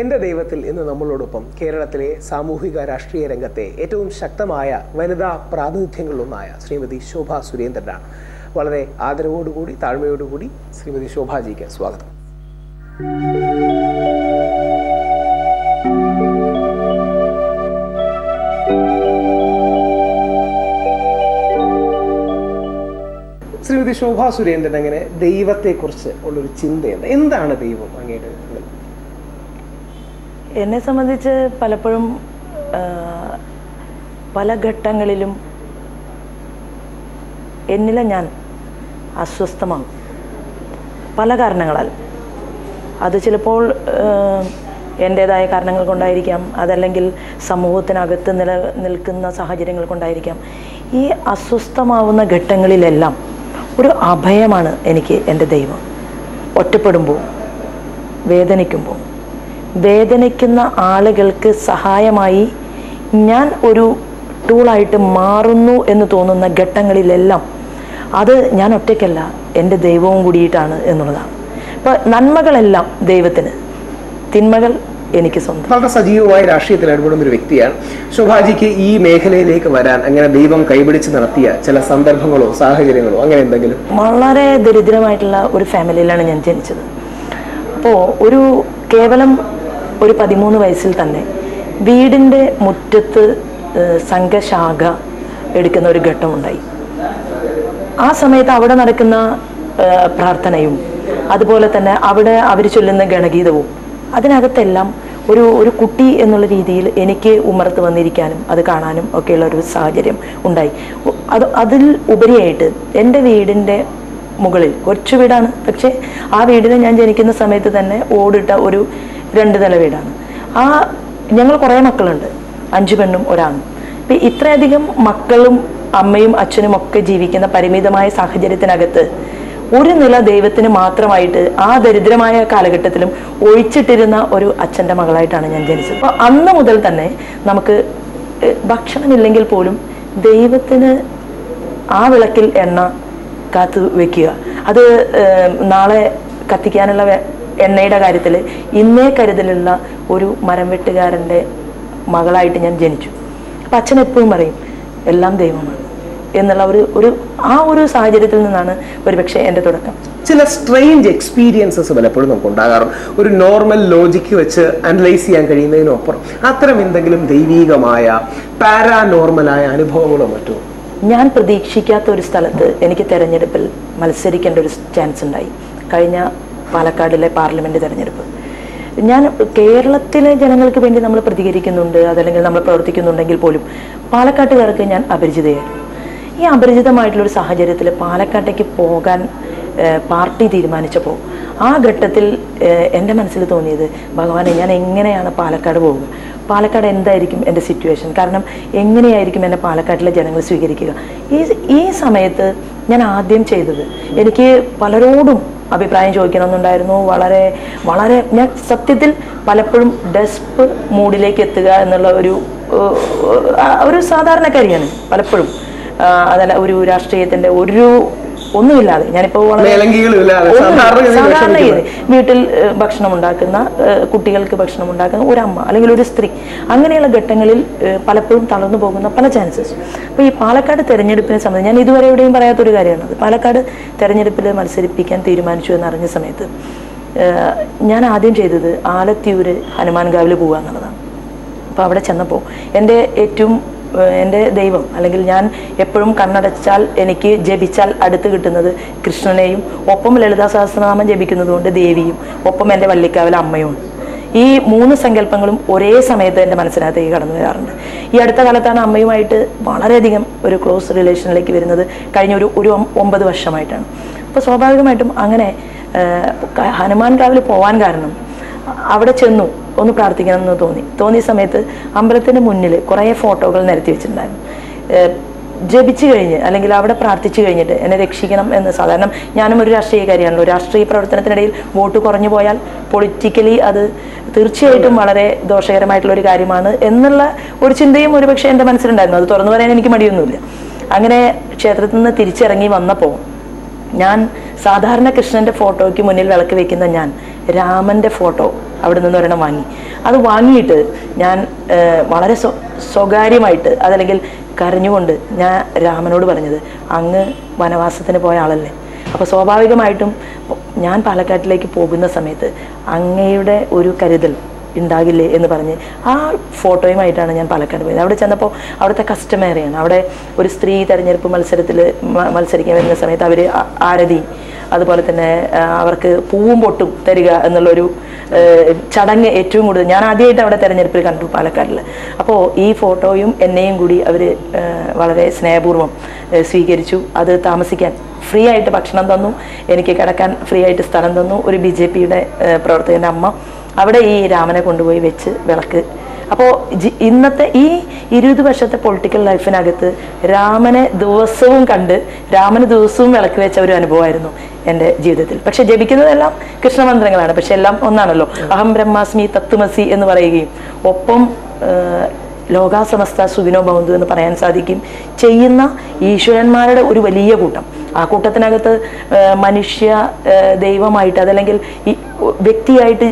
എൻ്റെ ദൈവത്തിൽ ഇന്ന് നമ്മളോടൊപ്പം കേരളത്തിലെ സാമൂഹിക രാഷ്ട്രീയ രംഗത്തെ ഏറ്റവും ശക്തമായ വനിതാ പ്രാതിനിധ്യങ്ങളിലൊന്നായ ശ്രീമതി ശോഭ സുരേന്ദ്രനാണ്. വളരെ ആദരവോടുകൂടി താഴ്മയോടുകൂടി ശ്രീമതി ശോഭാജിക്ക് സ്വാഗതം. ശ്രീമതി ശോഭ സുരേന്ദ്രൻ, അങ്ങനെ ദൈവത്തെക്കുറിച്ച് ഉള്ളൊരു ചിന്തയുണ്ട്. എന്താണ് ദൈവം അങ്ങയുടെ? എന്നെ സംബന്ധിച്ച് പലപ്പോഴും പല ഘട്ടങ്ങളിലും എന്നിലെ ഞാൻ അസ്വസ്ഥമാകും പല കാരണങ്ങളാൽ. അത് ചിലപ്പോൾ എൻ്റേതായ കാരണങ്ങൾ കൊണ്ടായിരിക്കാം, അതല്ലെങ്കിൽ സമൂഹത്തിനകത്ത് നിൽക്കുന്ന സാഹചര്യങ്ങൾ കൊണ്ടായിരിക്കാം. ഈ അസ്വസ്ഥമാവുന്ന ഘട്ടങ്ങളിലെല്ലാം ഒരു അഭയമാണ് എനിക്ക് എൻ്റെ ദൈവം. ഒറ്റപ്പെടുമ്പോൾ, വേദനിക്കുമ്പോൾ, വേദനിക്കുന്ന ആളുകൾക്ക് സഹായമായി ഞാൻ ഒരു ടൂളായിട്ട് മാറുന്നു എന്ന് തോന്നുന്ന ഘട്ടങ്ങളിലെല്ലാം അത് ഞാൻ ഒറ്റയ്ക്കല്ല, എൻ്റെ ദൈവവും കൂടിയിട്ടാണ് എന്നുള്ളതാണ്. അപ്പോൾ നന്മകളെല്ലാം ദൈവത്തിന്, തിന്മകൾ എനിക്ക് സ്വന്തം. വളരെ സജീവമായി രാഷ്ട്രീയത്തിൽ ഇടപെടുന്ന ഒരു വ്യക്തിയാണ് ശോഭാജിക്ക്. ഈ മേഖലയിലേക്ക് വരാൻ അങ്ങനെ ദൈവം കൈപിടിച്ച് നടത്തിയ ചില സന്ദർഭങ്ങളോ സാഹചര്യങ്ങളോ അങ്ങനെ എന്തെങ്കിലും? വളരെ ദരിദ്രമായിട്ടുള്ള ഒരു ഫാമിലിയിലാണ് ഞാൻ ജനിച്ചത്. അപ്പോൾ കേവലം ഒരു 13 വയസ്സിൽ തന്നെ വീടിൻ്റെ മുറ്റത്ത് സംഘശാഖ എടുക്കുന്ന ഒരു ഘട്ടമുണ്ടായി. ആ സമയത്ത് അവിടെ നടക്കുന്ന പ്രാർത്ഥനയും അതുപോലെ തന്നെ അവിടെ അവർ ചൊല്ലുന്ന ഗണഗീതവും അതിനകത്തെല്ലാം ഒരു കുട്ടി എന്നുള്ള രീതിയിൽ എനിക്ക് ഉമ്മറത്ത് വന്നിരിക്കാനും അത് കാണാനും ഒക്കെയുള്ള ഒരു സാഹചര്യം ഉണ്ടായി. അതിൽ ഉപരിയായിട്ട് എൻ്റെ വീടിൻ്റെ മുകളിൽ കൊച്ചു വീടാണ്, പക്ഷേ ആ വീടിന് ഞാൻ ജനിക്കുന്ന സമയത്ത് തന്നെ ഓടിട്ട ഒരു 2 നില വീടാണ്. ഞങ്ങൾ കുറേ മക്കളുണ്ട്, 5 പെണ്ണും ഒരാണും. ഇപ്പം ഇത്രയധികം മക്കളും അമ്മയും അച്ഛനും ഒക്കെ ജീവിക്കുന്ന പരിമിതമായ സാഹചര്യത്തിനകത്ത് ഒരു നില ദൈവത്തിന് മാത്രമായിട്ട് ആ ദരിദ്രമായ കാലഘട്ടത്തിലും ഒഴിച്ചിട്ടിരുന്ന ഒരു അച്ഛൻ്റെ മകളായിട്ടാണ് ഞാൻ ജനിച്ചത്. അപ്പോൾ അന്ന് മുതൽ തന്നെ നമുക്ക് ഭക്ഷണമില്ലെങ്കിൽ പോലും ദൈവത്തിന് ആ വിളക്കിൽ എണ്ണ കാത്തു വെക്കുക, അത് നാളെ കത്തിക്കാനുള്ള എണ്ണയുടെ കാര്യത്തിൽ ഇന്നേ കരുതലുള്ള ഒരു മരം വെട്ടുകാരൻ്റെ മകളായിട്ട് ഞാൻ ജനിച്ചു. അപ്പം അച്ഛൻ എപ്പോഴും പറയും എല്ലാം ദൈവമാണ് എന്നുള്ള ഒരു സാഹചര്യത്തിൽ നിന്നാണ് ഒരുപക്ഷെ എൻ്റെ തുടക്കം. ചില സ്ട്രേഞ്ച് എക്സ്പീരിയൻസസ് പലപ്പോഴും നമുക്ക് ഉണ്ടാകാറുണ്ട്. ഒരു നോർമൽ ലോജിക്ക് വെച്ച് അനലൈസ് ചെയ്യാൻ കഴിയുന്നതിനൊപ്പം അത്തരം എന്തെങ്കിലും ദൈവീകമായ പാരാനോർമലായ അനുഭവങ്ങളോ മറ്റോ? ഞാൻ പ്രതീക്ഷിക്കാത്ത ഒരു സ്ഥലത്ത് എനിക്ക് തെരഞ്ഞെടുപ്പിൽ മത്സരിക്കേണ്ട ഒരു ചാൻസ് ഉണ്ടായി. കഴിഞ്ഞ പാലക്കാടിലെ പാർലമെന്റ് തെരഞ്ഞെടുപ്പ്. ഞാൻ കേരളത്തിലെ ജനങ്ങൾക്ക് വേണ്ടി നമ്മൾ പ്രതികരിക്കുന്നുണ്ട്, അതല്ലെങ്കിൽ നമ്മൾ പ്രവർത്തിക്കുന്നുണ്ടെങ്കിൽ പോലും പാലക്കാട്ടുകാർക്ക് ഞാൻ അപരിചിതയായിരുന്നു. ഈ അപരിചിതമായിട്ടുള്ളൊരു സാഹചര്യത്തിൽ പാലക്കാട്ടേക്ക് പോകാൻ പാർട്ടി തീരുമാനിച്ചപ്പോൾ ആ ഘട്ടത്തിൽ എൻ്റെ മനസ്സിൽ തോന്നിയത്, ഭഗവാനെ ഞാൻ എങ്ങനെയാണ് പാലക്കാട് പോകുക, പാലക്കാട് എന്തായിരിക്കും എൻ്റെ സിറ്റുവേഷൻ, കാരണം എങ്ങനെയായിരിക്കും എന്നെ പാലക്കാട്ടിലെ ജനങ്ങൾ സ്വീകരിക്കുക. ഈ സമയത്ത് ഞാൻ ആദ്യം ചെയ്തത്, എനിക്ക് പലരോടും അഭിപ്രായം ചോദിക്കണമെന്നുണ്ടായിരുന്നു. വളരെ ഞാൻ സത്യത്തിൽ പലപ്പോഴും ഡെസ്പ് മൂഡിലേക്ക് എത്തുക എന്നുള്ള ഒരു സാധാരണക്കാരിയാണ് പലപ്പോഴും. അതല്ല, ഒരു രാഷ്ട്രീയത്തിൻ്റെ ഒന്നുമില്ലാതെ ഞാനിപ്പോൾ സാധാരണ വീട്ടിൽ ഭക്ഷണം ഉണ്ടാക്കുന്ന, കുട്ടികൾക്ക് ഭക്ഷണം ഉണ്ടാക്കുന്ന ഒരു അമ്മ അല്ലെങ്കിൽ ഒരു സ്ത്രീ, അങ്ങനെയുള്ള ഘട്ടങ്ങളിൽ പലപ്പോഴും തളർന്നു പോകുന്ന പല ചാൻസസ്. അപ്പോൾ ഈ പാലക്കാട് തെരഞ്ഞെടുപ്പിനെ സംബന്ധിച്ച് ഞാൻ ഇതുവരെ എവിടെയും പറയാത്തൊരു കാര്യമാണത്. പാലക്കാട് തെരഞ്ഞെടുപ്പിൽ മത്സരിപ്പിക്കാൻ തീരുമാനിച്ചു എന്നറിഞ്ഞ സമയത്ത് ഞാൻ ആദ്യം ചെയ്തത് ആലത്തിയൂര് ഹനുമാൻകാവിൽ പോകുക എന്നുള്ളതാണ്. അപ്പോൾ അവിടെ ചെന്നപ്പോൾ എൻ്റെ ദൈവം, അല്ലെങ്കിൽ ഞാൻ എപ്പോഴും കണ്ണടച്ചാൽ എനിക്ക് ജപിച്ചാൽ അടുത്ത് കിട്ടുന്നത് കൃഷ്ണനെയും ഒപ്പം ലളിതാ സഹസ്രനാമം ജപിക്കുന്നത് കൊണ്ട് ദേവിയും ഒപ്പം എൻ്റെ വള്ളിക്കാവിലെ അമ്മയും. ഈ 3 സങ്കല്പങ്ങളും ഒരേ സമയത്ത് എൻ്റെ മനസ്സിനകത്തേക്ക് കടന്നു വരാറുണ്ട്. ഈ അടുത്ത കാലത്താണ് അമ്മയുമായിട്ട് വളരെയധികം ഒരു ക്ലോസ് റിലേഷനിലേക്ക് വരുന്നത്, കഴിഞ്ഞ ഒരു 9 വർഷമായിട്ടാണ്. അപ്പോൾ സ്വാഭാവികമായിട്ടും അങ്ങനെ ഹനുമാൻകാവിൽ പോകാൻ കാരണം അവിടെ ചെന്നു ഒന്ന് പ്രാർത്ഥിക്കണമെന്ന് തോന്നിയ സമയത്ത് അമ്പലത്തിന് മുന്നിൽ കുറേ ഫോട്ടോകൾ നിരത്തി വെച്ചിട്ടുണ്ടായിരുന്നു. ജപിച്ചു കഴിഞ്ഞ് അല്ലെങ്കിൽ അവിടെ പ്രാർത്ഥിച്ചു കഴിഞ്ഞിട്ട് എന്നെ രക്ഷിക്കണം എന്ന്, സാധാരണ ഞാനും ഒരു രാഷ്ട്രീയക്കാരിയാണല്ലോ, രാഷ്ട്രീയ പ്രവർത്തനത്തിനിടയിൽ വോട്ട് കുറഞ്ഞു പോയാൽ പൊളിറ്റിക്കലി അത് തീർച്ചയായിട്ടും വളരെ ദോഷകരമായിട്ടുള്ളൊരു കാര്യമാണ് എന്നുള്ള ഒരു ചിന്തയും ഒരുപക്ഷെ എൻ്റെ മനസ്സിലുണ്ടായിരുന്നു. അത് തുറന്നു പറയാൻ എനിക്ക് മടിയൊന്നുമില്ല. അങ്ങനെ ക്ഷേത്രത്തിൽ നിന്ന് തിരിച്ചിറങ്ങി വന്നപ്പോൾ ഞാൻ സാധാരണ കൃഷ്ണൻ്റെ ഫോട്ടോയ്ക്ക് മുന്നിൽ വിളക്ക് വെക്കുന്ന ഞാൻ രാമൻ്റെ ഫോട്ടോ അവിടെ നിന്ന് ഒരെണ്ണം വാങ്ങി. അത് വാങ്ങിയിട്ട് ഞാൻ വളരെ സ്വകാര്യമായിട്ട് അതല്ലെങ്കിൽ കരഞ്ഞുകൊണ്ട് ഞാൻ രാമനോട് പറഞ്ഞത്, അങ്ങ് വനവാസത്തിന് പോയ ആളല്ലേ, അപ്പോൾ സ്വാഭാവികമായിട്ടും ഞാൻ പാലക്കാട്ടിലേക്ക് പോകുന്ന സമയത്ത് അങ്ങയുടെ ഒരു കരുതൽ ഉണ്ടാകില്ലേ എന്ന് പറഞ്ഞ് ആ ഫോട്ടോയുമായിട്ടാണ് ഞാൻ പാലക്കാട് പോയത്. അവിടെ ചെന്നപ്പോൾ അവിടുത്തെ കസ്റ്റമറിയാണ്. അവിടെ ഒരു സ്ത്രീ തെരഞ്ഞെടുപ്പ് മത്സരത്തിൽ മത്സരിക്കാൻ വരുന്ന സമയത്ത് അവർ ആരതി, അതുപോലെ തന്നെ അവർക്ക് പൂവും പൊട്ടും തരിക എന്നുള്ളൊരു ചടങ്ങ് ഏറ്റവും കൂടുതൽ ഞാൻ ആദ്യമായിട്ട് അവിടെ തെരഞ്ഞെടുപ്പിൽ കണ്ടു പാലക്കാടിൽ. അപ്പോൾ ഈ ഫോട്ടോയും എന്നെയും കൂടി അവർ വളരെ സ്നേഹപൂർവ്വം സ്വീകരിച്ചു. അത് താമസിക്കാൻ ഫ്രീ ആയിട്ട് ഭക്ഷണം തന്നു, എനിക്ക് കിടക്കാൻ ഫ്രീ ആയിട്ട് സ്ഥലം തന്നു. ഒരു BJPയുടെ പ്രവർത്തകൻ്റെ അമ്മ അവിടെ ഈ രാമനെ കൊണ്ടുപോയി വെച്ച് വിളക്ക്. അപ്പോൾ ഇന്നത്തെ ഈ 20 വർഷത്തെ പൊളിറ്റിക്കൽ ലൈഫിനകത്ത് രാമനെ ദിവസവും കണ്ട് രാമന് ദിവസവും വിളക്ക് വെച്ച ഒരു അനുഭവമായിരുന്നു എൻ്റെ ജീവിതത്തിൽ. പക്ഷെ ജപിക്കുന്നതെല്ലാം കൃഷ്ണമന്ത്രങ്ങളാണ്, പക്ഷെ എല്ലാം ഒന്നാണല്ലോ. അഹം ബ്രഹ്മാസ്മി തത്വമസി എന്ന് പറയുകയും ഒപ്പം ലോകാസമസ്ത സുഖിനോ ഭവന്തു എന്ന് പറയാൻ സാധിക്കും ചെയ്യുന്ന ഈശ്വരന്മാരുടെ ഒരു വലിയ കൂട്ടം. ആ കൂട്ടത്തിനകത്ത് മനുഷ്യ ദൈവമായിട്ട് അതല്ലെങ്കിൽ വ്യക്തിയായിട്ട്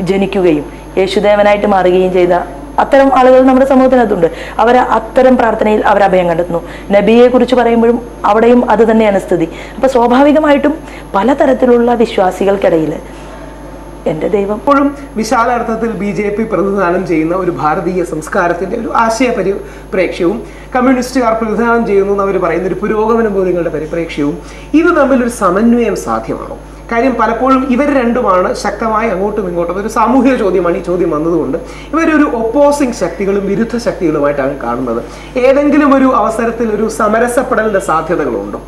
ജനിക്കുകയും യേശുദേവനായിട്ട് മാറുകയും ചെയ്ത അത്തരം ആളുകൾ നമ്മുടെ സമൂഹത്തിനകത്തുണ്ട്. അവർ അത്തരം പ്രാർത്ഥനയിൽ അവർ അഭയം കണ്ടെത്തുന്നു. നബിയെ കുറിച്ച് പറയുമ്പോഴും അവിടെയും അത് തന്നെയാണ് സ്ഥിതി. അപ്പോൾ സ്വാഭാവികമായിട്ടും പലതരത്തിലുള്ള വിശ്വാസികൾക്കിടയിൽ എൻ്റെ ദൈവം ഇപ്പോഴും വിശാല അർത്ഥത്തിൽ BJP പ്രതിനിധാനം ചെയ്യുന്ന ഒരു ഭാരതീയ സംസ്കാരത്തിന്റെ ഒരു ആശയ പരിപ്രേക്ഷ്യവും കമ്മ്യൂണിസ്റ്റുകാർ പ്രതിനിധാനം ചെയ്യുന്നു എന്ന് അവർ പറയുന്ന ഒരു പുരോഗമന മൂല്യങ്ങളുടെ പരിപ്രേക്ഷ്യവും ഇത് തമ്മിലൊരു സമന്വയം സാധ്യമാണോ? കാര്യം പലപ്പോഴും ഇവർ രണ്ടുമാണ് ശക്തമായി അങ്ങോട്ടും ഇങ്ങോട്ടും ഒരു സാമൂഹിക ചോദ്യമാണ് ഈ ചോദ്യം വന്നതുകൊണ്ട് ഇവരൊരു ഒപ്പോസിങ് ശക്തികളും വിരുദ്ധ ശക്തികളുമായിട്ടാണ് കാണുന്നത്. ഏതെങ്കിലും ഒരു അവസരത്തിൽ ഒരു സമരസപ്പെടലിന്റെ സാധ്യതകളുണ്ടോ?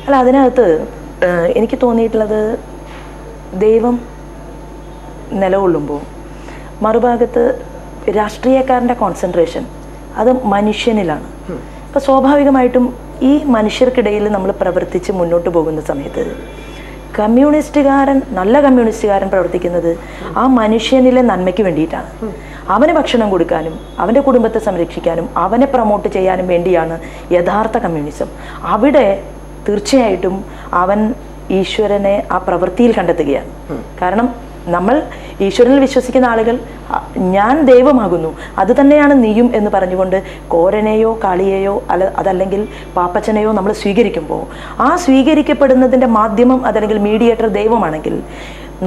അല്ല, അതിനകത്ത് എനിക്ക് തോന്നിയിട്ടുള്ളത് ദൈവം നിലകൊള്ളുമ്പോൾ മറുഭാഗത്ത് രാഷ്ട്രീയക്കാരൻ്റെ കോൺസെൻട്രേഷൻ അത് മനുഷ്യനിലാണ്. അപ്പോൾ സ്വാഭാവികമായിട്ടും ഈ മനുഷ്യർക്കിടയിൽ നമ്മൾ പ്രവർത്തിച്ച് മുന്നോട്ട് പോകുന്ന സമയത്ത് നല്ല കമ്മ്യൂണിസ്റ്റുകാരൻ പ്രവർത്തിക്കുന്നത് ആ മനുഷ്യനിലെ നന്മയ്ക്ക് വേണ്ടിയിട്ടാണ്. അവന് ഭക്ഷണം കൊടുക്കാനും അവൻ്റെ കുടുംബത്തെ സംരക്ഷിക്കാനും അവനെ പ്രൊമോട്ട് ചെയ്യാനും വേണ്ടിയാണ് യഥാർത്ഥ കമ്മ്യൂണിസം. അവിടെ തീർച്ചയായിട്ടും അവൻ ഈശ്വരനെ ആ പ്രവൃത്തിയിൽ കണ്ടെത്തുകയാണ്. കാരണം നമ്മൾ ഈശ്വരനിൽ വിശ്വസിക്കുന്ന ആളുകൾ ഞാൻ ദൈവമാകുന്നു, അത് തന്നെയാണ് നീയും എന്ന് പറഞ്ഞുകൊണ്ട് കോരനെയോ കാളിയെയോ അതല്ലെങ്കിൽ പാപ്പച്ചനെയോ നമ്മൾ സ്വീകരിക്കുമ്പോൾ ആ സ്വീകരിക്കപ്പെടുന്നതിൻ്റെ മാധ്യമം അതല്ലെങ്കിൽ മീഡിയേറ്റർ ദൈവമാണെങ്കിൽ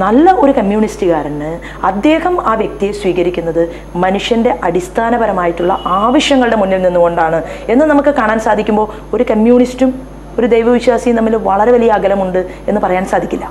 നല്ല ഒരു കമ്മ്യൂണിസ്റ്റുകാരന് അദ്ദേഹം ആ വ്യക്തിയെ സ്വീകരിക്കുന്നത് മനുഷ്യൻ്റെ അടിസ്ഥാനപരമായിട്ടുള്ള ആവശ്യങ്ങളുടെ മുന്നിൽ നിന്നുകൊണ്ടാണ് എന്ന് നമുക്ക് കാണാൻ സാധിക്കുമ്പോൾ ഒരു കമ്മ്യൂണിസ്റ്റും ഒരു ദൈവവിശ്വാസിയും തമ്മിൽ വളരെ വലിയ അകലമുണ്ട് എന്ന് പറയാൻ സാധിക്കില്ല.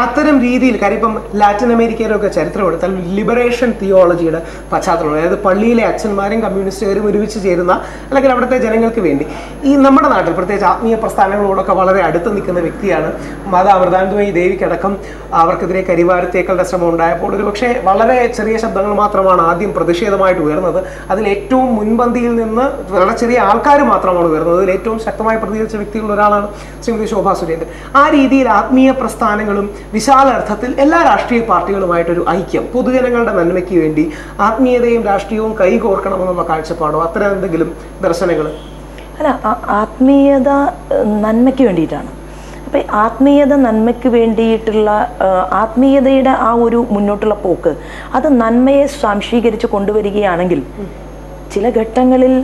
അത്തരം രീതിയിൽ കാര്യം ഇപ്പം ലാറ്റിൻ അമേരിക്കയിലൊക്കെ ചരിത്രം എടുത്താൽ ലിബറേഷൻ തിയോളജിയുടെ പശ്ചാത്തലം, അതായത് പള്ളിയിലെ അച്ഛന്മാരും കമ്മ്യൂണിസ്റ്റുകാരും ഒരുമിച്ച് ചേരുന്ന അല്ലെങ്കിൽ അവിടുത്തെ ജനങ്ങൾക്ക് വേണ്ടി ഈ നമ്മുടെ നാട്ടിൽ പ്രത്യേകിച്ച് ആത്മീയ പ്രസ്ഥാനങ്ങളോടൊക്കെ വളരെ അടുത്ത് നിൽക്കുന്ന വ്യക്തിയാണ് മത അമൃതാനന്ദമയി ദേവിക്കടക്കം അവർക്കെതിരെ കരിവാരത്തേക്കളുടെ ശ്രമം ഉണ്ടായപ്പോൾ ഒരു പക്ഷേ വളരെ ചെറിയ ശബ്ദങ്ങൾ മാത്രമാണ് ആദ്യം പ്രതിഷേധമായിട്ട് ഉയർന്നത്. അതിൽ ഏറ്റവും മുൻപന്തിയിൽ നിന്ന് വളരെ ചെറിയ ആൾക്കാർ മാത്രമാണ് ഉയർന്നത്. അതിൽ ഏറ്റവും ശക്തമായി പ്രതികരിച്ച വ്യക്തികളിൽ ഒരാളാണ് ശ്രീമതി ശോഭാ സുരേന്ദ്രൻ. ആ രീതിയിൽ ആത്മീയ പ്രസ്ഥാനങ്ങളും വിശാല അർത്ഥത്തിൽ എല്ലാ രാഷ്ട്രീയ പാർട്ടികളുമായിട്ടൊരു ഐക്യം, പൊതുജനങ്ങളുടെ നന്മയ്ക്ക് വേണ്ടി ആത്മീയതയും രാഷ്ട്രീയവും കൈകോർക്കണമെന്നുള്ള കാഴ്ചപ്പാടോ അത്തരം എന്തെങ്കിലും ദർശനങ്ങൾ? അല്ല, ആത്മീയത നന്മയ്ക്ക് വേണ്ടിയിട്ടാണ്. അപ്പം ആത്മീയത നന്മയ്ക്ക് വേണ്ടിയിട്ടുള്ള ആത്മീയതയുടെ ആ ഒരു മുന്നോട്ടുള്ള പോക്ക് അത് നന്മയെ സ്വാംശീകരിച്ച് കൊണ്ടുവരികയാണെങ്കിൽ ചില ഘട്ടങ്ങളിൽ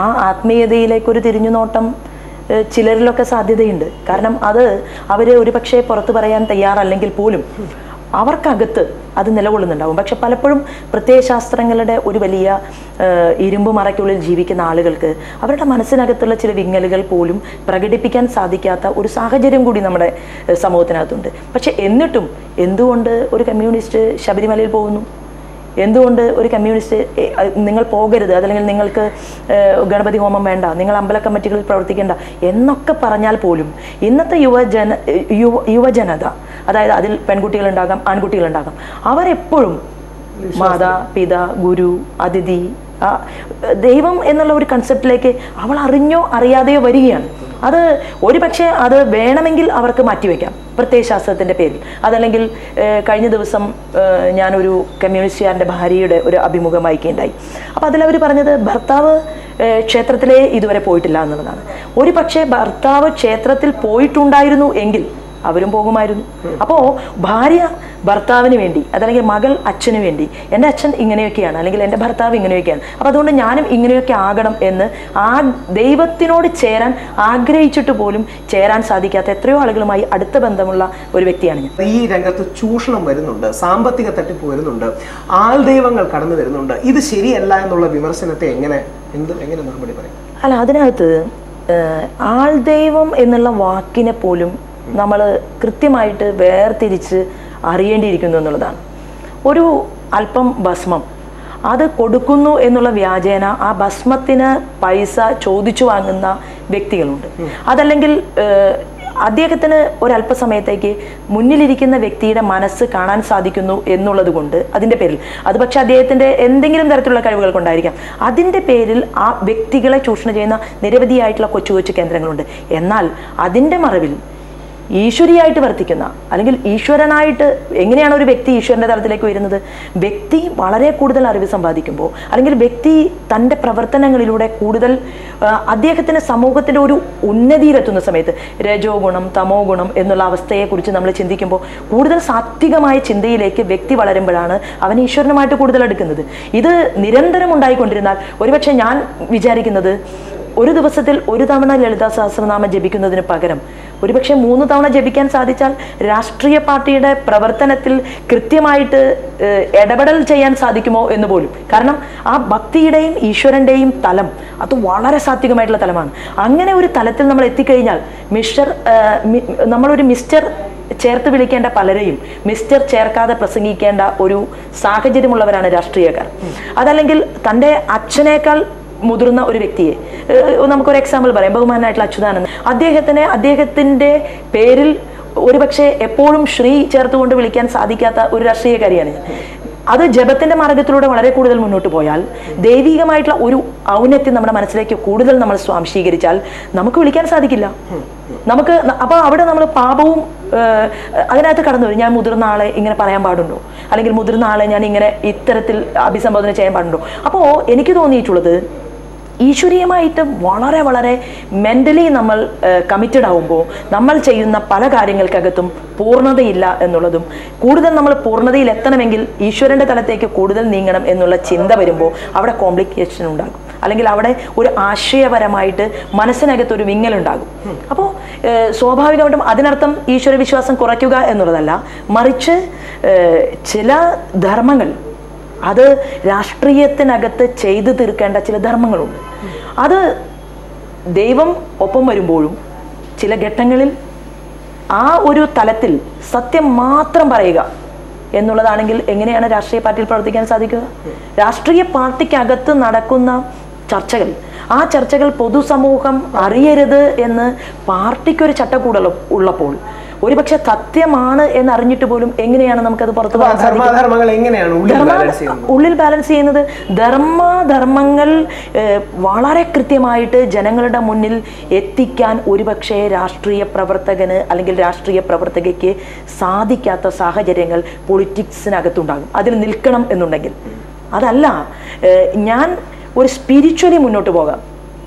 ആ ആത്മീയതയിലേക്കൊരു തിരിഞ്ഞുനോട്ടം ചിലരിലൊക്കെ സാധ്യതയുണ്ട്. കാരണം അത് അവർ ഒരു പക്ഷേ പുറത്ത് പറയാൻ തയ്യാറല്ലെങ്കിൽ പോലും അവർക്കകത്ത് അത് നിലകൊള്ളുന്നുണ്ടാവും. പക്ഷെ പലപ്പോഴും പ്രത്യയശാസ്ത്രങ്ങളുടെ ഒരു വലിയ ഇരുമ്പ് മറയ്ക്കുള്ളിൽ ജീവിക്കുന്ന ആളുകൾക്ക് അവരുടെ മനസ്സിനകത്തുള്ള ചില വിങ്ങലുകൾ പോലും പ്രകടിപ്പിക്കാൻ സാധിക്കാത്ത ഒരു സാഹചര്യം കൂടി നമ്മുടെ സമൂഹത്തിനകത്തുണ്ട്. പക്ഷെ എന്നിട്ടും എന്തുകൊണ്ട് ഒരു കമ്മ്യൂണിസ്റ്റ് ശബരിമലയിൽ പോകുന്നു? എന്തുകൊണ്ട് ഒരു കമ്മ്യൂണിസ്റ്റ് നിങ്ങൾ പോകരുത്, അതല്ലെങ്കിൽ നിങ്ങൾക്ക് ഗണപതി ഹോമം വേണ്ട, നിങ്ങൾ അമ്പല കമ്മിറ്റികളിൽ പ്രവർത്തിക്കേണ്ട എന്നൊക്കെ പറഞ്ഞാൽ പോലും ഇന്നത്തെ യുവജനത, അതായത് അതിൽ പെൺകുട്ടികളുണ്ടാകാം ആൺകുട്ടികളുണ്ടാകാം, അവരെപ്പോഴും മാതാ പിതാ ഗുരു അതിഥി ദൈവം എന്നുള്ള ഒരു കൺസെപ്റ്റിലേക്ക് അവൾ അറിഞ്ഞോ അറിയാതെയോ വരികയാണ്. അത് ഒരു പക്ഷേ അത് വേണമെങ്കിൽ അവർക്ക് മാറ്റിവെക്കാം പ്രത്യയശാസ്ത്രത്തിൻ്റെ പേരിൽ. അതല്ലെങ്കിൽ കഴിഞ്ഞ ദിവസം ഞാനൊരു കമ്മ്യൂണിസ്റ്റുകാരൻ്റെ ഭാര്യയുടെ ഒരു അഭിമുഖം വായിക്കുകയുണ്ടായി. അപ്പോൾ അതിലവർ പറഞ്ഞത് ഭർത്താവ് ക്ഷേത്രത്തിലേ ഇതുവരെ പോയിട്ടില്ല എന്നുള്ളതാണ്. ഒരു പക്ഷേ ഭർത്താവ് ക്ഷേത്രത്തിൽ പോയിട്ടുണ്ടായിരുന്നു എങ്കിൽ അവരും പോകുമായിരുന്നു. അപ്പോൾ ഭാര്യ ഭർത്താവിന് വേണ്ടി, അതല്ലെങ്കിൽ മകൾ അച്ഛന് വേണ്ടി, എൻ്റെ അച്ഛൻ ഇങ്ങനെയൊക്കെയാണ്, അല്ലെങ്കിൽ എൻ്റെ ഭർത്താവ് ഇങ്ങനെയൊക്കെയാണ്, അപ്പോൾ അതുകൊണ്ട് ഞാനും ഇങ്ങനെയൊക്കെ ആകണം എന്ന് ആ ദൈവത്തിനോട് ചേരാൻ ആഗ്രഹിച്ചിട്ട് പോലും ചേരാൻ സാധിക്കാത്ത എത്രയോ ആളുകളുമായി അടുത്ത ബന്ധമുള്ള ഒരു വ്യക്തിയാണ് ഞാൻ. ഈ രംഗത്ത് ചൂഷണം വരുന്നുണ്ട്, സാമ്പത്തിക തട്ടിപ്പ് വരുന്നുണ്ട്, ആൾദൈവങ്ങൾ കടന്നു വരുന്നുണ്ട്. ഇത് ശരിയല്ല എന്നുള്ള വിമർശനത്തെ എങ്ങനെ മറുപടി പറയും? അല്ല, അതിനകത്ത് ആൾദൈവം എന്നുള്ള വാക്കിനെ പോലും നമ്മൾ കൃത്യമായിട്ട് വേർതിരിച്ച് അറിയേണ്ടിയിരിക്കുന്നു എന്നുള്ളതാണ്. ഒരു അല്പം ഭസ്മം അത് കൊടുക്കുന്നു എന്നുള്ള വ്യാജേന ആ ഭസ്മത്തിന് പൈസ ചോദിച്ചു വാങ്ങുന്ന വ്യക്തികളുണ്ട്. അതല്ലെങ്കിൽ അദ്ദേഹത്തിന് ഒരല്പസമയത്തേക്ക് മുന്നിലിരിക്കുന്ന വ്യക്തിയുടെ മനസ്സ് കാണാൻ സാധിക്കുന്നു എന്നുള്ളത് കൊണ്ട് അതിൻ്റെ പേരിൽ, അത് പക്ഷെ അദ്ദേഹത്തിൻ്റെ എന്തെങ്കിലും തരത്തിലുള്ള കഴിവുകൾ കൊണ്ടായിരിക്കാം, അതിൻ്റെ പേരിൽ ആ വ്യക്തികളെ ചൂഷണം ചെയ്യുന്ന നിരവധിയായിട്ടുള്ള കൊച്ചു കൊച്ചു കേന്ദ്രങ്ങളുണ്ട്. എന്നാൽ അതിൻ്റെ മറവിൽ ഈശ്വരിയായിട്ട് വർത്തിക്കുന്ന, അല്ലെങ്കിൽ ഈശ്വരനായിട്ട് എങ്ങനെയാണ് ഒരു വ്യക്തി ഈശ്വരൻ്റെ തലത്തിലേക്ക് വരുന്നത്? വ്യക്തി വളരെ കൂടുതൽ അറിവ് സമ്പാദിക്കുമ്പോൾ, അല്ലെങ്കിൽ വ്യക്തി തൻ്റെ പ്രവർത്തനങ്ങളിലൂടെ കൂടുതൽ അദ്ദേഹത്തിന് സമൂഹത്തിൻ്റെ ഒരു ഉന്നതിയിലെത്തുന്ന സമയത്ത്, രജോ ഗുണം തമോ ഗുണം എന്നുള്ള അവസ്ഥയെക്കുറിച്ച് നമ്മൾ ചിന്തിക്കുമ്പോൾ കൂടുതൽ സാത്വികമായ ചിന്തയിലേക്ക് വ്യക്തി വളരുമ്പോഴാണ് അവൻ ഈശ്വരനുമായിട്ട് കൂടുതൽ അടുക്കുന്നത്. ഇത് നിരന്തരം ഉണ്ടായിക്കൊണ്ടിരുന്നാൽ ഒരുപക്ഷെ ഞാൻ വിചാരിക്കുന്നത് ഒരു ദിവസത്തിൽ ഒരു തവണ ലളിതാ സഹസ്രനാമം ജപിക്കുന്നതിന് പകരം ഒരുപക്ഷെ 3 തവണ ജപിക്കാൻ സാധിച്ചാൽ രാഷ്ട്രീയ പാർട്ടിയുടെ പ്രവർത്തനത്തിൽ കൃത്യമായിട്ട് ഇടപെടൽ ചെയ്യാൻ സാധിക്കുമോ എന്ന് പോലും. കാരണം ആ ഭക്തിയുടെയും ഈശ്വരൻ്റെയും തലം അത് വളരെ സാത്വികമായിട്ടുള്ള തലമാണ്. അങ്ങനെ ഒരു തലത്തിൽ നമ്മൾ എത്തിക്കഴിഞ്ഞാൽ നമ്മളൊരു മിസ്റ്റർ ചേർത്ത് വിളിക്കേണ്ട പലരെയും മിസ്റ്റർ ചേർക്കാതെ പ്രസംഗിക്കേണ്ട ഒരു സാഹചര്യമുള്ളവരാണ് രാഷ്ട്രീയക്കാർ. അതല്ലെങ്കിൽ തൻ്റെ അച്ഛനേക്കാൾ മുതിർന്ന ഒരു വ്യക്തിയെ, നമുക്കൊരു എക്സാമ്പിൾ പറയാം, ബഹുമാനായിട്ടുള്ള അച്യുതാനന്ദൻ, അദ്ദേഹത്തിൻ്റെ പേരിൽ ഒരുപക്ഷെ എപ്പോഴും ശ്രീ ചേർത്തുകൊണ്ട് വിളിക്കാൻ സാധിക്കാത്ത ഒരു രാഷ്ട്രീയക്കാരിയാണ് ഞാൻ. അത് ജപത്തിന്റെ മാർഗത്തിലൂടെ വളരെ കൂടുതൽ മുന്നോട്ട് പോയാൽ, ദൈവികമായിട്ടുള്ള ഒരു ഔന്നത്യം നമ്മുടെ മനസ്സിലേക്ക് കൂടുതൽ നമ്മൾ സ്വാംശീകരിച്ചാൽ നമുക്ക് വിളിക്കാൻ സാധിക്കില്ല. നമുക്ക് അപ്പോൾ അവിടെ നമ്മൾ പാപവും അതിനകത്ത് കടന്നു വരും. ഞാൻ മുതിർന്ന ആളെ ഇങ്ങനെ പറയാൻ പാടുണ്ടോ, അല്ലെങ്കിൽ മുതിർന്ന ആളെ ഞാൻ ഇങ്ങനെ ഇത്തരത്തിൽ അഭിസംബോധന ചെയ്യാൻ പാടുണ്ടോ? അപ്പോൾ എനിക്ക് തോന്നിയിട്ടുള്ളത്, ഈശ്വരീയമായിട്ട് വളരെ വളരെ മെൻ്റലി നമ്മൾ കമ്മിറ്റഡ് ആവുമ്പോൾ നമ്മൾ ചെയ്യുന്ന പല കാര്യങ്ങൾക്കകത്തും പൂർണ്ണതയില്ല എന്നുള്ളതും, കൂടുതൽ നമ്മൾ പൂർണ്ണതയിൽ എത്തണമെങ്കിൽ ഈശ്വരൻ്റെ തലത്തേക്ക് കൂടുതൽ നീങ്ങണം എന്നുള്ള ചിന്ത വരുമ്പോൾ അവിടെ കോംപ്ലിക്കേഷൻ ഉണ്ടാകും, അല്ലെങ്കിൽ അവിടെ ഒരു ആശയപരമായിട്ട് മനസ്സിനകത്തൊരു വിങ്ങലുണ്ടാകും. അപ്പോൾ സ്വാഭാവികമായിട്ടും അതിനർത്ഥം ഈശ്വര വിശ്വാസം കുറയ്ക്കുക എന്നുള്ളതല്ല, മറിച്ച് ചില ധർമ്മങ്ങൾ അത് രാഷ്ട്രീയത്തിനകത്ത് ചെയ്തു തീർക്കേണ്ട ചില ധർമ്മങ്ങളുണ്ട്. അത് ദൈവം ഒപ്പം വരുമ്പോഴും ചില ഘട്ടങ്ങളിൽ ആ ഒരു തലത്തിൽ സത്യം മാത്രം പറയുക എന്നുള്ളതാണെങ്കിൽ എങ്ങനെയാണ് രാഷ്ട്രീയ പാർട്ടിയിൽ പ്രവർത്തിക്കാൻ സാധിക്കുക? രാഷ്ട്രീയ പാർട്ടിക്കകത്ത് നടക്കുന്ന ചർച്ചകൾ, ആ ചർച്ചകൾ പൊതുസമൂഹം അറിയരുത് എന്ന് പാർട്ടിക്കൊരു ചട്ടക്കൂട് ഉള്ളപ്പോൾ ഒരുപക്ഷെ സത്യമാണ് എന്ന് അറിഞ്ഞിട്ട് പോലും എങ്ങനെയാണ് നമുക്കത് പുറത്തു പറയാൻ സാധിക്കും? ഉള്ളിൽ ബാലൻസ് ചെയ്യുന്നത് ധർമ്മങ്ങൾ വളരെ കൃത്യമായിട്ട് ജനങ്ങളുടെ മുന്നിൽ എത്തിക്കാൻ ഒരുപക്ഷെ രാഷ്ട്രീയ പ്രവർത്തകന് അല്ലെങ്കിൽ രാഷ്ട്രീയ പ്രവർത്തകയ്ക്ക് സാധിക്കാത്ത സാഹചര്യങ്ങൾ പൊളിറ്റിക്സിനകത്തുണ്ടാകും. അതിൽ നിൽക്കണം എന്നുണ്ടെങ്കിൽ അതല്ല, ഞാൻ ഒരു സ്പിരിച്വലി മുന്നോട്ട് പോകാം,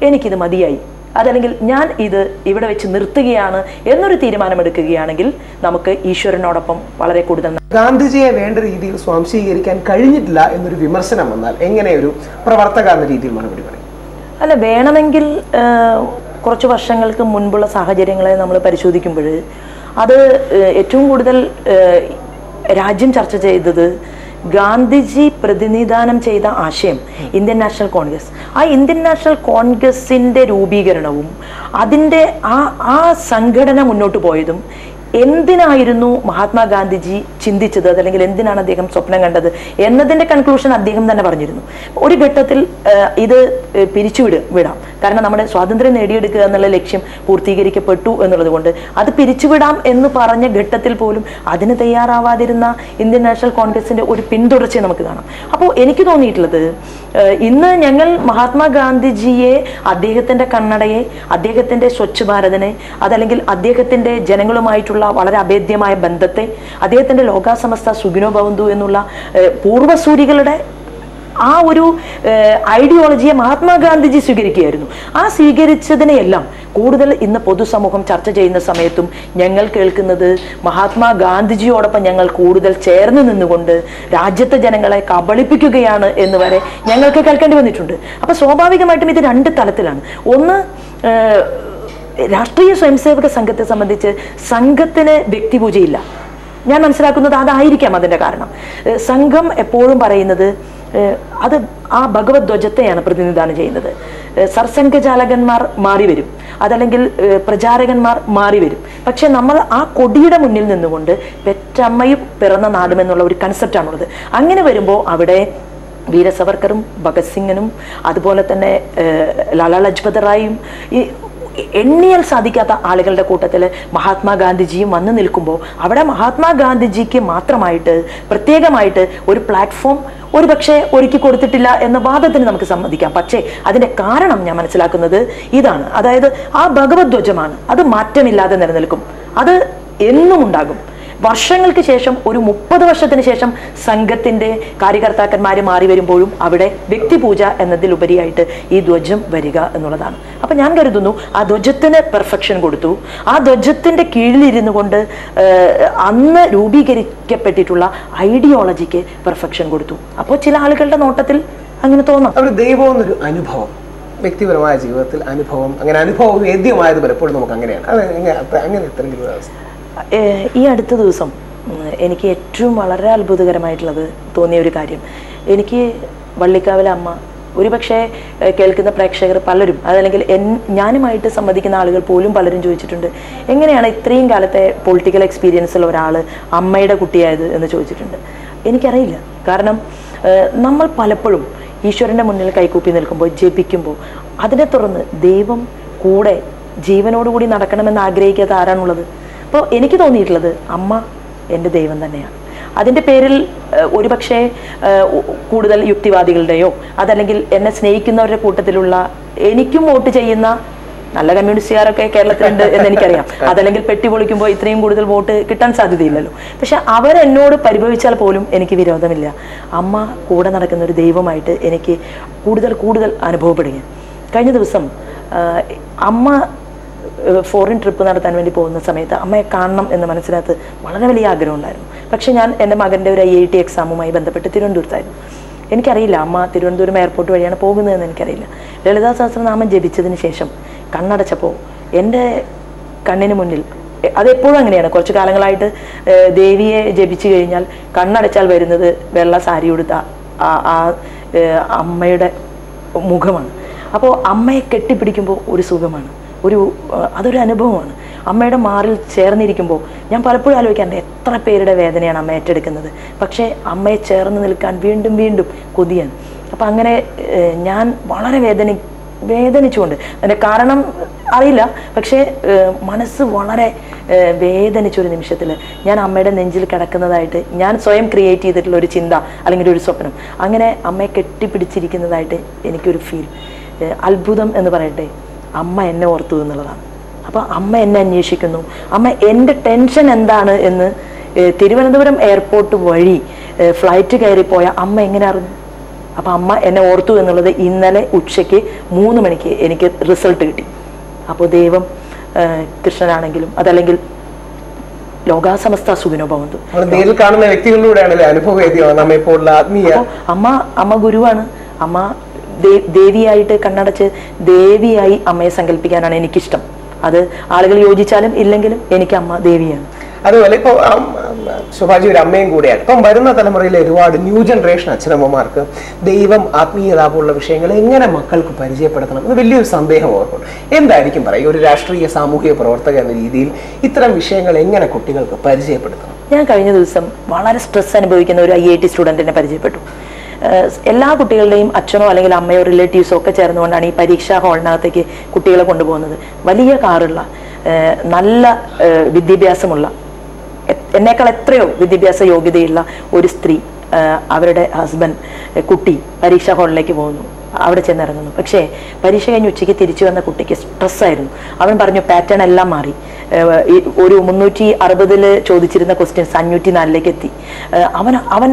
എനിക്കിത് മതിയായി, അതല്ലെങ്കിൽ ഞാൻ ഇത് ഇവിടെ വെച്ച് നിർത്തുകയാണ് എന്നൊരു തീരുമാനമെടുക്കുകയാണെങ്കിൽ നമുക്ക് ഈശ്വരനോടൊപ്പം വളരെ കൂടുതൽ. ഗാന്ധിജിയെ വേണ്ട രീതിയിൽ സ്വാംശീകരിക്കാൻ കഴിഞ്ഞിട്ടില്ല എന്നൊരു വിമർശനം വന്നാൽ എങ്ങനെ ഒരു പ്രവർത്തക എന്ന രീതിയിൽ മറുപടി പറയും? അല്ല, വേണമെങ്കിൽ കുറച്ച് വർഷങ്ങൾക്ക് മുൻപുള്ള സാഹചര്യങ്ങളെ നമ്മൾ പരിശോധിക്കുമ്പോൾ അത് ഏറ്റവും കൂടുതൽ രാജ്യം ചർച്ച ചെയ്തത് ഗാന്ധിജി പ്രതിനിധാനം ചെയ്ത ആശയം ഇന്ത്യൻ നാഷണൽ കോൺഗ്രസ്. ആ ഇന്ത്യൻ നാഷണൽ കോൺഗ്രസിൻ്റെ രൂപീകരണവും അതിൻ്റെ ആ സംഘടന മുന്നോട്ട് പോയതും എന്തിനായിരുന്നു മഹാത്മാഗാന്ധിജി ചിന്തിച്ചത്, അതല്ലെങ്കിൽ എന്തിനാണ് അദ്ദേഹം സ്വപ്നം കണ്ടത് എന്നതിൻ്റെ കൺക്ലൂഷൻ അദ്ദേഹം തന്നെ പറഞ്ഞിരുന്നു. ഒരു ഘട്ടത്തിൽ ഇത് വിടാം, കാരണം നമ്മുടെ സ്വാതന്ത്ര്യം നേടിയെടുക്കുക എന്നുള്ള ലക്ഷ്യം പൂർത്തീകരിക്കപ്പെട്ടു എന്നുള്ളത് കൊണ്ട് അത് പിരിച്ചുവിടാം എന്ന് പറഞ്ഞ ഘട്ടത്തിൽ പോലും അതിന് തയ്യാറാവാതിരുന്ന ഇന്ത്യൻ നാഷണൽ കോൺഗ്രസിൻ്റെ ഒരു പിന്തുടർച്ചയെ നമുക്ക് കാണാം. അപ്പോൾ എനിക്ക് തോന്നിയിട്ടുള്ളത്, ഇന്ന് ഞങ്ങൾ മഹാത്മാഗാന്ധിജിയെ, അദ്ദേഹത്തിൻ്റെ കണ്ണടയെ, അദ്ദേഹത്തിൻ്റെ സ്വച്ഛ് ഭാരതിനെ, അതല്ലെങ്കിൽ അദ്ദേഹത്തിൻ്റെ ജനങ്ങളുമായിട്ടുള്ള വളരെ അഭേദ്യമായ ബന്ധത്തെ, അദ്ദേഹത്തിൻ്റെ ലോകാസമസ്ത സുഖിനോ ഭവന്തു എന്നുള്ള പൂർവ്വസൂരികളുടെ ആ ഒരു ഐഡിയോളജിയെ മഹാത്മാഗാന്ധിജി സ്വീകരിക്കുകയായിരുന്നു. ആ സ്വീകരിച്ചതിനെയെല്ലാം കൂടുതൽ ഇന്ന് പൊതുസമൂഹം ചർച്ച ചെയ്യുന്ന സമയത്തും ഞങ്ങൾ കേൾക്കുന്നത് മഹാത്മാഗാന്ധിജിയോടൊപ്പം ഞങ്ങൾ കൂടുതൽ ചേർന്ന് നിന്നുകൊണ്ട് രാജ്യത്തെ ജനങ്ങളെ കബളിപ്പിക്കുകയാണ് എന്ന് വരെ ഞങ്ങൾക്ക് കേൾക്കേണ്ടി വന്നിട്ടുണ്ട്. അപ്പൊ സ്വാഭാവികമായിട്ടും ഇത് രണ്ട് തലത്തിലാണ്. ഒന്ന്, രാഷ്ട്രീയ സ്വയംസേവക സംഘത്തെ സംബന്ധിച്ച് സംഘത്തിന് വ്യക്തിപൂജയില്ല. ഞാൻ മനസ്സിലാക്കുന്നത് അതായിരിക്കാം അതിന്റെ കാരണം. സംഘം എപ്പോഴും പറയുന്നത് അത് ആ ഭഗവത് ധ്വജത്തെയാണ് പ്രതിനിധാനം ചെയ്യുന്നത്. സർസംഘചാലകന്മാർ മാറി വരും, അതല്ലെങ്കിൽ പ്രചാരകന്മാർ മാറി വരും. പക്ഷെ നമ്മൾ ആ കൊടിയുടെ മുന്നിൽ നിന്നുകൊണ്ട് പെറ്റമ്മയും പിറന്ന നാടും എന്നുള്ള ഒരു കൺസെപ്റ്റാണുള്ളത്. അങ്ങനെ വരുമ്പോൾ അവിടെ വീര സവർക്കറും ഭഗത് സിംഗിനും അതുപോലെ തന്നെ ലാലാ ലജ്പത് റായും ഈ എണ്ണിയാൽ സാധിക്കാത്ത ആളുകളുടെ കൂട്ടത്തിൽ മഹാത്മാഗാന്ധിജിയും വന്നു നിൽക്കുമ്പോൾ അവിടെ മഹാത്മാഗാന്ധിജിക്ക് മാത്രമായിട്ട് പ്രത്യേകമായിട്ട് ഒരു പ്ലാറ്റ്ഫോം ഒരു പക്ഷേ ഒരുക്കി കൊടുത്തിട്ടില്ല എന്ന വാദത്തിന് നമുക്ക് സമ്മതിക്കാം. പക്ഷേ അതിന്റെ കാരണം ഞാൻ മനസ്സിലാക്കുന്നത് ഇതാണ്. അതായത് ആ ഭഗവത് ധ്വജമാണ്, അത് മാറ്റമില്ലാതെ നിലനിൽക്കും, അത് എന്നും ഉണ്ടാകും. വർഷങ്ങൾക്ക് ശേഷം ഒരു 30 വർഷത്തിന് ശേഷം സംഘത്തിന്റെ കാര്യകർത്താക്കന്മാർ മാറി വരുമ്പോഴും അവിടെ വ്യക്തിപൂജ എന്നതിലുപരിയായിട്ട് ഈ ധ്വജം വരിക എന്നുള്ളതാണ്. അപ്പൊ ഞാൻ കരുതുന്നു ആ ധ്വജത്തിന് പെർഫെക്ഷൻ കൊടുത്തു. ആ ധ്വജത്തിന്റെ കീഴിലിരുന്നു കൊണ്ട് അന്ന് രൂപീകരിക്കപ്പെട്ടിട്ടുള്ള ഐഡിയോളജിക്ക് പെർഫെക്ഷൻ കൊടുത്തു. അപ്പോൾ ചില ആളുകളുടെ നോട്ടത്തിൽ അങ്ങനെ തോന്നാം. അവർ ദൈവം എന്നൊരു അനുഭവം, വ്യക്തിപരമായ ജീവിതത്തിൽ അനുഭവം, അങ്ങനെ അനുഭവ വേദ്യമായത് പലപ്പോഴും നമുക്ക് അങ്ങനെയാണ്. അങ്ങനെ എത്രയെങ്കിലും അവസ്ഥ ഈ അടുത്ത ദിവസം എനിക്ക് ഏറ്റവും വളരെ അത്ഭുതകരമായിട്ടുള്ളത് തോന്നിയ ഒരു കാര്യം, എനിക്ക് വള്ളിക്കാവിലെ അമ്മ, ഒരുപക്ഷെ കേൾക്കുന്ന പ്രേക്ഷകർ പലരും, അതല്ലെങ്കിൽ ഞാനുമായിട്ട് സംവദിക്കുന്ന ആളുകൾ പോലും പലരും ചോദിച്ചിട്ടുണ്ട്, എങ്ങനെയാണ് ഇത്രയും കാലത്തെ പൊളിറ്റിക്കൽ എക്സ്പീരിയൻസുള്ള ഒരാൾ അമ്മയുടെ കുട്ടിയായത് എന്ന് ചോദിച്ചിട്ടുണ്ട്. എനിക്കറിയില്ല. കാരണം നമ്മൾ പലപ്പോഴും ഈശ്വരൻ്റെ മുന്നിൽ കൈകൂപ്പി നിൽക്കുമ്പോൾ, ജപിക്കുമ്പോൾ അതിനെ തുടർന്ന് ദൈവം കൂടെ ജീവനോടുകൂടി നടക്കണമെന്ന് ആഗ്രഹിക്കാത്ത ആരാണുള്ളത്? അപ്പോൾ എനിക്ക് തോന്നിയിട്ടുള്ളത് അമ്മ എൻ്റെ ദൈവം തന്നെയാണ്. അതിൻ്റെ പേരിൽ ഒരുപക്ഷെ കൂടുതൽ യുക്തിവാദികളുടെയോ അതല്ലെങ്കിൽ എന്നെ സ്നേഹിക്കുന്നവരുടെ കൂട്ടത്തിലുള്ള എനിക്കും വോട്ട് ചെയ്യുന്ന നല്ല കമ്മ്യൂണിസ്റ്റുകാരൊക്കെ കേരളത്തിലുണ്ട് എന്ന് എനിക്കറിയാം. അതല്ലെങ്കിൽ പെട്ടി പൊളിക്കുമ്പോൾ ഇത്രയും കൂടുതൽ വോട്ട് കിട്ടാൻ സാധ്യതയില്ലല്ലോ. പക്ഷെ അവരെന്നോട് പരിഭവിച്ചാൽ പോലും എനിക്ക് വിരോധമില്ല. അമ്മ കൂടെ നടക്കുന്ന ഒരു ദൈവമായിട്ട് എനിക്ക് കൂടുതൽ അനുഭവപ്പെടുകയാണ്. കഴിഞ്ഞ ദിവസം അമ്മ ഫോറിൻ ട്രിപ്പ് നടത്താൻ വേണ്ടി പോകുന്ന സമയത്ത് അമ്മയെ കാണണം എന്ന് മനസ്സിനകത്ത് വളരെ വലിയ ആഗ്രഹം ഉണ്ടായിരുന്നു. പക്ഷെ ഞാൻ എൻ്റെ മകൻ്റെ ഒരു IIT എക്സാമുമായി ബന്ധപ്പെട്ട് തിരുവനന്തപുരത്തായിരുന്നു. എനിക്കറിയില്ല അമ്മ തിരുവനന്തപുരം എയർപോർട്ട് വഴിയാണ് പോകുന്നതെന്ന് എനിക്കറിയില്ല. ലളിതാ സഹസ്രനാമം ജപിച്ചതിന് ശേഷം കണ്ണടച്ചപ്പോൾ എൻ്റെ കണ്ണിന് മുന്നിൽ, അതെപ്പോഴും അങ്ങനെയാണ്, കുറച്ച് കാലങ്ങളായിട്ട് ദേവിയെ ജപിച്ചു കഴിഞ്ഞാൽ കണ്ണടച്ചാൽ വരുന്നത് വെള്ള സാരി ഉടുത്ത ആ അമ്മയുടെ മുഖമാണ്. അപ്പോൾ അമ്മയെ കെട്ടിപ്പിടിക്കുമ്പോൾ ഒരു സുഖമാണ്, അതൊരു അനുഭവമാണ്. അമ്മയുടെ മാറിൽ ചേർന്നിരിക്കുമ്പോൾ ഞാൻ പലപ്പോഴും ആലോചിക്കാറുണ്ട് എത്ര പേരുടെ വേദനയാണ് അമ്മ ഏറ്റെടുക്കുന്നത്. പക്ഷേ അമ്മയെ ചേർന്ന് നിൽക്കാൻ വീണ്ടും കൊതിയാണ്. അപ്പം അങ്ങനെ ഞാൻ വളരെ വേദനിച്ചുകൊണ്ട്, അതിൻ്റെ കാരണം അറിയില്ല, പക്ഷേ മനസ്സ് വളരെ വേദനിച്ചൊരു നിമിഷത്തിൽ ഞാൻ അമ്മയുടെ നെഞ്ചിൽ കിടക്കുന്നതായിട്ട് ഞാൻ സ്വയം ക്രിയേറ്റ് ചെയ്തിട്ടുള്ള ഒരു ചിന്ത അല്ലെങ്കിൽ ഒരു സ്വപ്നം, അങ്ങനെ അമ്മയെ കെട്ടിപ്പിടിച്ചിരിക്കുന്നതായിട്ട് എനിക്കൊരു ഫീൽ. അത്ഭുതം എന്ന് പറയട്ടെ, അമ്മ എന്നെ ഓർത്തു എന്നുള്ളതാണ്. അപ്പോൾ അമ്മ എന്നെ അന്വേഷിക്കുന്നു. അമ്മ എൻ്റെ ടെൻഷൻ എന്താണ് എന്ന് തിരുവനന്തപുരം എയർപോർട്ട് വഴി ഫ്ലൈറ്റ് കയറിപ്പോയ അമ്മ എങ്ങനെ അറിഞ്ഞു? അപ്പം അമ്മ എന്നെ ഓർത്തു എന്നുള്ളത് ഇന്നലെ ഉച്ചയ്ക്ക് 3 മണിക്ക് എനിക്ക് റിസൾട്ട് കിട്ടി. അപ്പോൾ ദൈവം കൃഷ്ണനാണെങ്കിലും അതല്ലെങ്കിൽ ലോകാസമസ്ത സുഖിനോ ഭവന്തു, കാണുന്ന വ്യക്തികളിലൂടെയാണല്ലേ അനുഭവവേദ്യമാണ് ആത്മീയ. അമ്മ ഗുരുവാണ്. അമ്മ ദേവിയായിട്ട് കണ്ണടച്ച് ദേവിയായി അമ്മയെ സങ്കല്പിക്കാനാണ് എനിക്കിഷ്ടം. അത് ആളുകൾ യോജിച്ചാലും ഇല്ലെങ്കിലും എനിക്ക് അമ്മ ദേവിയാണ്. അതുപോലെ ഇപ്പോൾ ശോഭാജി ഒരു അമ്മയും കൂടെയാണ്. ഇപ്പം വരുന്ന തലമുറയിലെ ഒരുപാട് ന്യൂ ജനറേഷൻ അച്ഛനമ്മമാർക്ക് ദൈവം, ആത്മീയത പോലുള്ള വിഷയങ്ങൾ എങ്ങനെ മക്കൾക്ക് പരിചയപ്പെടുത്തണം എന്ന് വലിയൊരു സന്ദേഹം ഓർക്കുന്നു. എന്തായിരിക്കും പറയുക, ഒരു രാഷ്ട്രീയ സാമൂഹിക പ്രവർത്തക എന്ന രീതിയിൽ ഇത്തരം വിഷയങ്ങൾ എങ്ങനെ കുട്ടികൾക്ക് പരിചയപ്പെടുത്തണം? ഞാൻ കഴിഞ്ഞ ദിവസം വളരെ സ്ട്രെസ് അനുഭവിക്കുന്ന ഒരു IIT സ്റ്റുഡൻറ്റിനെ പരിചയപ്പെട്ടു. എല്ലാ കുട്ടികളുടെയും അച്ഛനോ അല്ലെങ്കിൽ അമ്മയോ റിലേറ്റീവ്സോ ഒക്കെ ചേർന്നുകൊണ്ടാണ് ഈ പരീക്ഷാ ഹാളിനകത്തേക്ക് കുട്ടികളെ കൊണ്ടുപോകുന്നത്. വലിയ കാറുള്ള, നല്ല വിദ്യാഭ്യാസമുള്ള, എന്നേക്കാൾ എത്രയോ വിദ്യാഭ്യാസ യോഗ്യതയുള്ള ഒരു സ്ത്രീ, അവരുടെ ഹസ്ബൻഡ്, കുട്ടി പരീക്ഷാ ഹാളിലേക്ക് പോകുന്നു. അവിടെ ചെന്നിറങ്ങുന്നു. പക്ഷേ പരീക്ഷ കഴിഞ്ഞ് ഉച്ചയ്ക്ക് തിരിച്ചു വന്ന കുട്ടിക്ക് സ്ട്രെസ്സായിരുന്നു. അവൻ പറഞ്ഞു പാറ്റേൺ എല്ലാം മാറി. ഒരു 360 ചോദിച്ചിരുന്ന ക്വസ്റ്റ്യൻസ് 504 എത്തി. അവൻ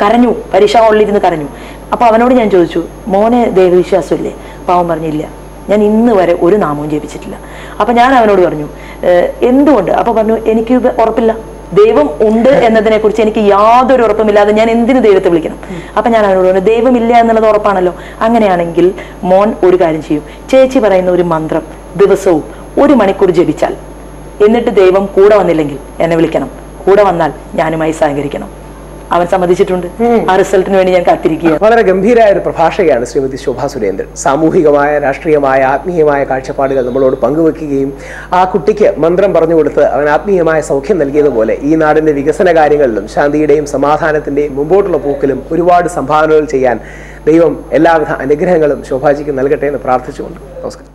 കരഞ്ഞു, പരീക്ഷാ ഹാളിലിരുന്ന് കരഞ്ഞു. അപ്പോൾ അവനോട് ഞാൻ ചോദിച്ചു, മോനെ ദൈവവിശ്വാസമില്ലേ? അപ്പോൾ അവൻ പറഞ്ഞില്ല, ഞാൻ ഇന്ന് വരെ ഒരു നാമവും ജപിച്ചിട്ടില്ല. അപ്പം ഞാൻ അവനോട് പറഞ്ഞു എന്തുകൊണ്ട്? അപ്പോൾ പറഞ്ഞു, എനിക്ക് ഉറപ്പില്ല, ദൈവം ഉണ്ട് എന്നതിനെ കുറിച്ച് എനിക്ക് യാതൊരു ഉറപ്പുമില്ലാതെ ഞാൻ എന്തിനു ദൈവത്തെ വിളിക്കണം? അപ്പം ഞാൻ അവനോട് പറഞ്ഞു, ദൈവമില്ല എന്നുള്ളത് ഉറപ്പാണല്ലോ. അങ്ങനെയാണെങ്കിൽ മോൻ ഒരു കാര്യം ചെയ്യും, ചേച്ചി പറയുന്ന ഒരു മന്ത്രം ദിവസവും 1 മണിക്കൂർ ജപിച്ചാൽ, എന്നിട്ട് ദൈവം കൂടെ വന്നില്ലെങ്കിൽ എന്നെ വിളിക്കണം, കൂടെ വന്നാൽ ഞാനുമായി സഹകരിക്കണം. അവൻ സമ്മതിച്ചിട്ടുണ്ട്. ആ റിസൾട്ടിന് വേണ്ടി ഞാൻ കാത്തിരിക്കുക. വളരെ ഗംഭീരമായ ഒരു പ്രഭാഷകയാണ് ശ്രീമതി ശോഭാ സുരേന്ദ്രൻ. സാമൂഹികമായ, രാഷ്ട്രീയമായ, ആത്മീയമായ കാഴ്ചപ്പാടുകൾ നമ്മളോട് പങ്കുവെക്കുകയും ആ കുട്ടിക്ക് മന്ത്രം പറഞ്ഞു കൊടുത്ത് അവൻ ആത്മീയമായ സൗഖ്യം നൽകിയതുപോലെ ഈ നാടിന്റെ വികസന കാര്യങ്ങളിലും ശാന്തിയുടെയും സമാധാനത്തിന്റെയും മുമ്പോട്ടുള്ള പോക്കിലും ഒരുപാട് സംഭാവനകൾ ചെയ്യാൻ ദൈവം എല്ലാവിധ അനുഗ്രഹങ്ങളും ശോഭാജിക്ക് നൽകട്ടെ എന്ന് പ്രാർത്ഥിച്ചുകൊണ്ട് നമസ്കാരം.